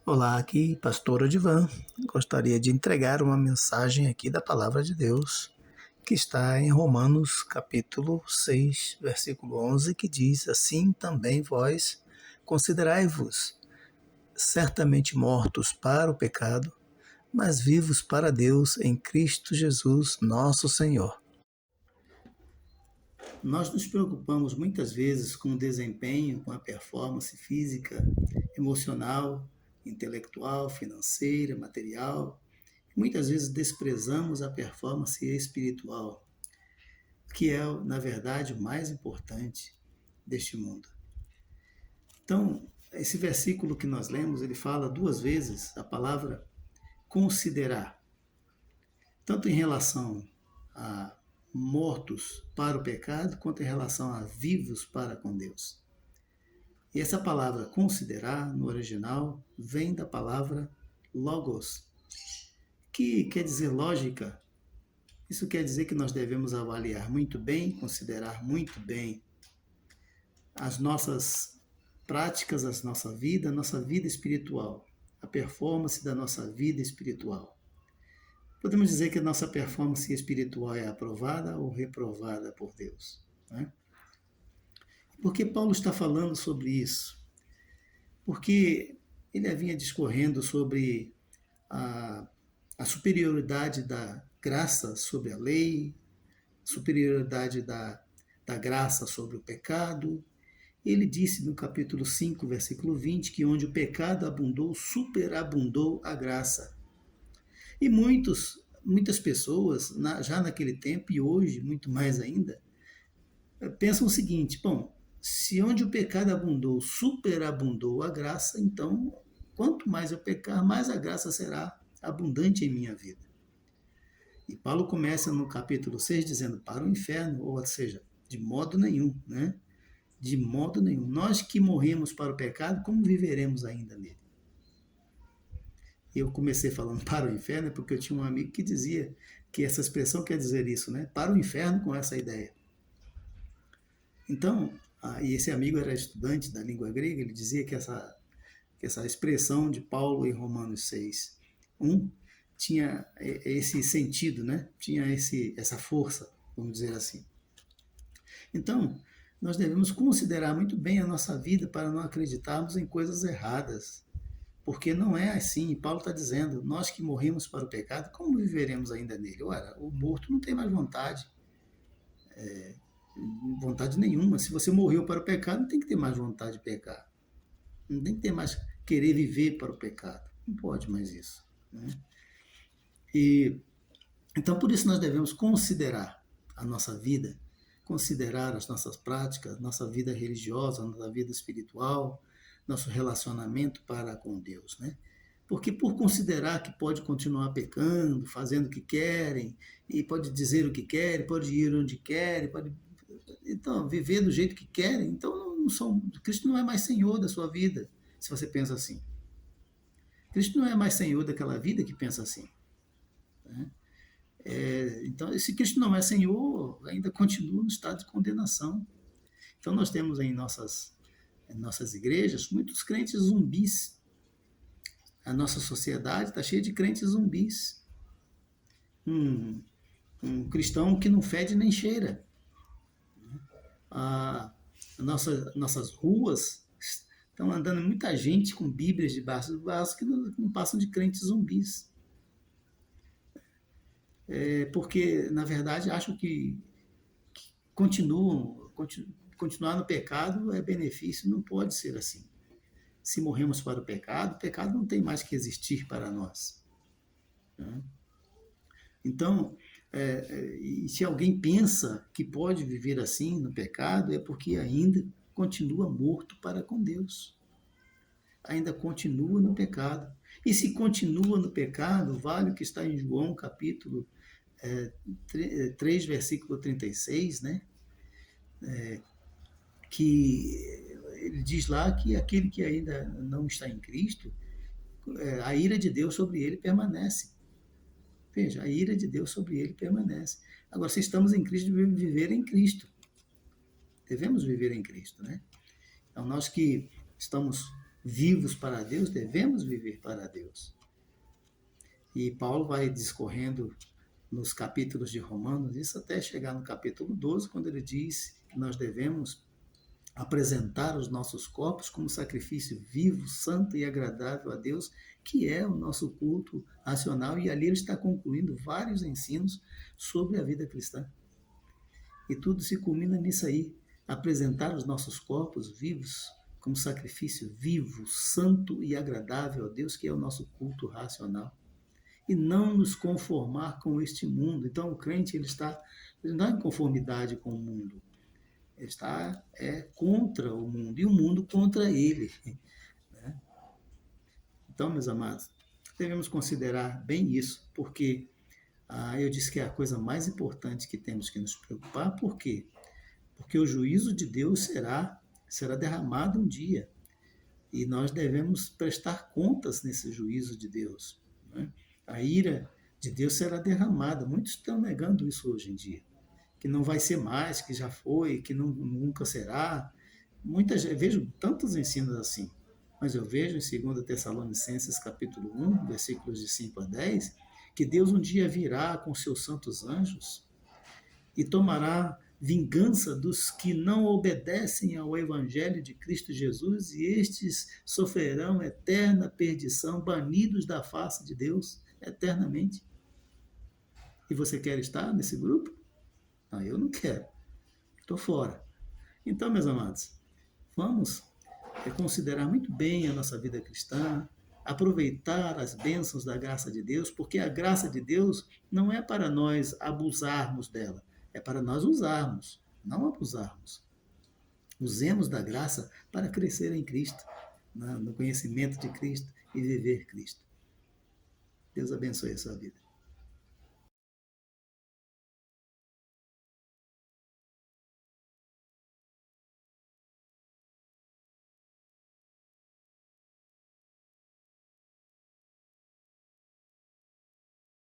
Olá, aqui Pastor Odivan. Gostaria de entregar uma mensagem aqui da Palavra de Deus, que está em Romanos capítulo 6, versículo 11, que diz: Assim também vós considerai-vos certamente mortos para o pecado, mas vivos para Deus em Cristo Jesus, nosso Senhor. Nós nos preocupamos muitas vezes com o desempenho, com a performance física, emocional, intelectual, financeira, material. Muitas vezes desprezamos a performance espiritual, que é, na verdade, o mais importante deste mundo. Então, esse versículo que nós lemos, ele fala duas vezes a palavra considerar, tanto em relação a mortos para o pecado, quanto em relação a vivos para com Deus. E essa palavra considerar, no original, vem da palavra logos, que quer dizer lógica. Isso quer dizer que nós devemos avaliar muito bem, considerar muito bem as nossas práticas, a nossa vida espiritual, a performance da nossa vida espiritual. Podemos dizer que a nossa performance espiritual é aprovada ou reprovada por Deus, né? Por que Paulo está falando sobre isso? Porque ele vinha discorrendo sobre a, a superioridade da graça sobre a lei, superioridade da graça sobre o pecado. Ele disse no capítulo 5, versículo 20, que onde o pecado abundou, superabundou a graça. E muitas pessoas, já naquele tempo e hoje, muito mais ainda, pensam o seguinte: bom, se onde o pecado abundou, superabundou a graça, então, quanto mais eu pecar, mais a graça será abundante em minha vida. E Paulo começa no capítulo 6 dizendo: para o inferno, ou seja, de modo nenhum, né? De modo nenhum. Nós que morremos para o pecado, como viveremos ainda nele? Eu comecei falando para o inferno porque eu tinha um amigo que dizia que essa expressão quer dizer isso, né? Para o inferno com essa ideia. Então, e esse amigo era estudante da língua grega, ele dizia que essa expressão de Paulo em Romanos 6, 1, tinha esse sentido, né? Tinha essa força, vamos dizer assim. Então, nós devemos considerar muito bem a nossa vida para não acreditarmos em coisas erradas. Porque não é assim. Paulo está dizendo: nós que morremos para o pecado, como viveremos ainda nele? Ora, o morto não tem mais vontade. Vontade nenhuma. Se você morreu para o pecado, não tem que ter mais vontade de pecar. Não tem que ter mais querer viver para o pecado. Não pode mais isso, né? E então, por isso, nós devemos considerar a nossa vida, considerar as nossas práticas, nossa vida religiosa, nossa vida espiritual, nosso relacionamento para com Deus, né? Porque por considerar que pode continuar pecando, fazendo o que querem, e pode dizer o que querem, pode ir onde querem, pode então viver do jeito que querem, então Cristo não é mais Senhor da sua vida, se você pensa assim. Cristo não é mais Senhor daquela vida que pensa assim, né? Então, se Cristo não é Senhor, ainda continua no estado de condenação. Então, nós temos em nossas igrejas muitos crentes zumbis. A nossa sociedade está cheia de crentes zumbis. Um cristão que não fede nem cheira. Nossas ruas estão andando muita gente com bíblias debaixo do braço que não passam de crentes zumbis. Porque, na verdade, acham que continuar no pecado é benefício. Não pode ser assim. Se morremos para o pecado não tem mais que existir para nós, né? Então, e se alguém pensa que pode viver assim no pecado, é porque ainda continua morto para com Deus. Ainda continua no pecado. E se continua no pecado, vale o que está em João capítulo 3, versículo 36, né? Que ele diz lá que aquele que ainda não está em Cristo, a ira de Deus sobre ele permanece. Veja, a ira de Deus sobre ele permanece. Agora, se estamos em Cristo, devemos viver em Cristo. Devemos viver em Cristo, né? Então, nós que estamos vivos para Deus, devemos viver para Deus. E Paulo vai discorrendo nos capítulos de Romanos, isso até chegar no capítulo 12, quando ele diz que nós devemos apresentar os nossos corpos como sacrifício vivo, santo e agradável a Deus, que é o nosso culto racional, e ali ele está concluindo vários ensinos sobre a vida cristã. E tudo se culmina nisso aí, apresentar os nossos corpos vivos como sacrifício vivo, santo e agradável a Deus, que é o nosso culto racional. E não nos conformar com este mundo. Então o crente ele não está em conformidade com o mundo. Ele está contra o mundo e o mundo contra ele. Né? Então, meus amados, devemos considerar bem isso, porque eu disse que é a coisa mais importante que temos que nos preocupar. Por quê? Porque o juízo de Deus será derramado um dia. E nós devemos prestar contas nesse juízo de Deus. Né? A ira de Deus será derramada. Muitos estão negando isso hoje em dia. Que não vai ser mais, que já foi, que nunca será. Vejo tantos ensinos assim. Mas eu vejo em 2 Tessalonicenses capítulo 1, versículos de 5 a 10, que Deus um dia virá com seus santos anjos e tomará vingança dos que não obedecem ao Evangelho de Cristo Jesus, e estes sofrerão eterna perdição, banidos da face de Deus eternamente. E você quer estar nesse grupo? Não, eu não quero. Estou fora. Então, meus amados, vamos considerar muito bem a nossa vida cristã, aproveitar as bênçãos da graça de Deus, porque a graça de Deus não é para nós abusarmos dela, é para nós usarmos, não abusarmos. Usemos da graça para crescer em Cristo, no conhecimento de Cristo e viver Cristo. Deus abençoe a sua vida.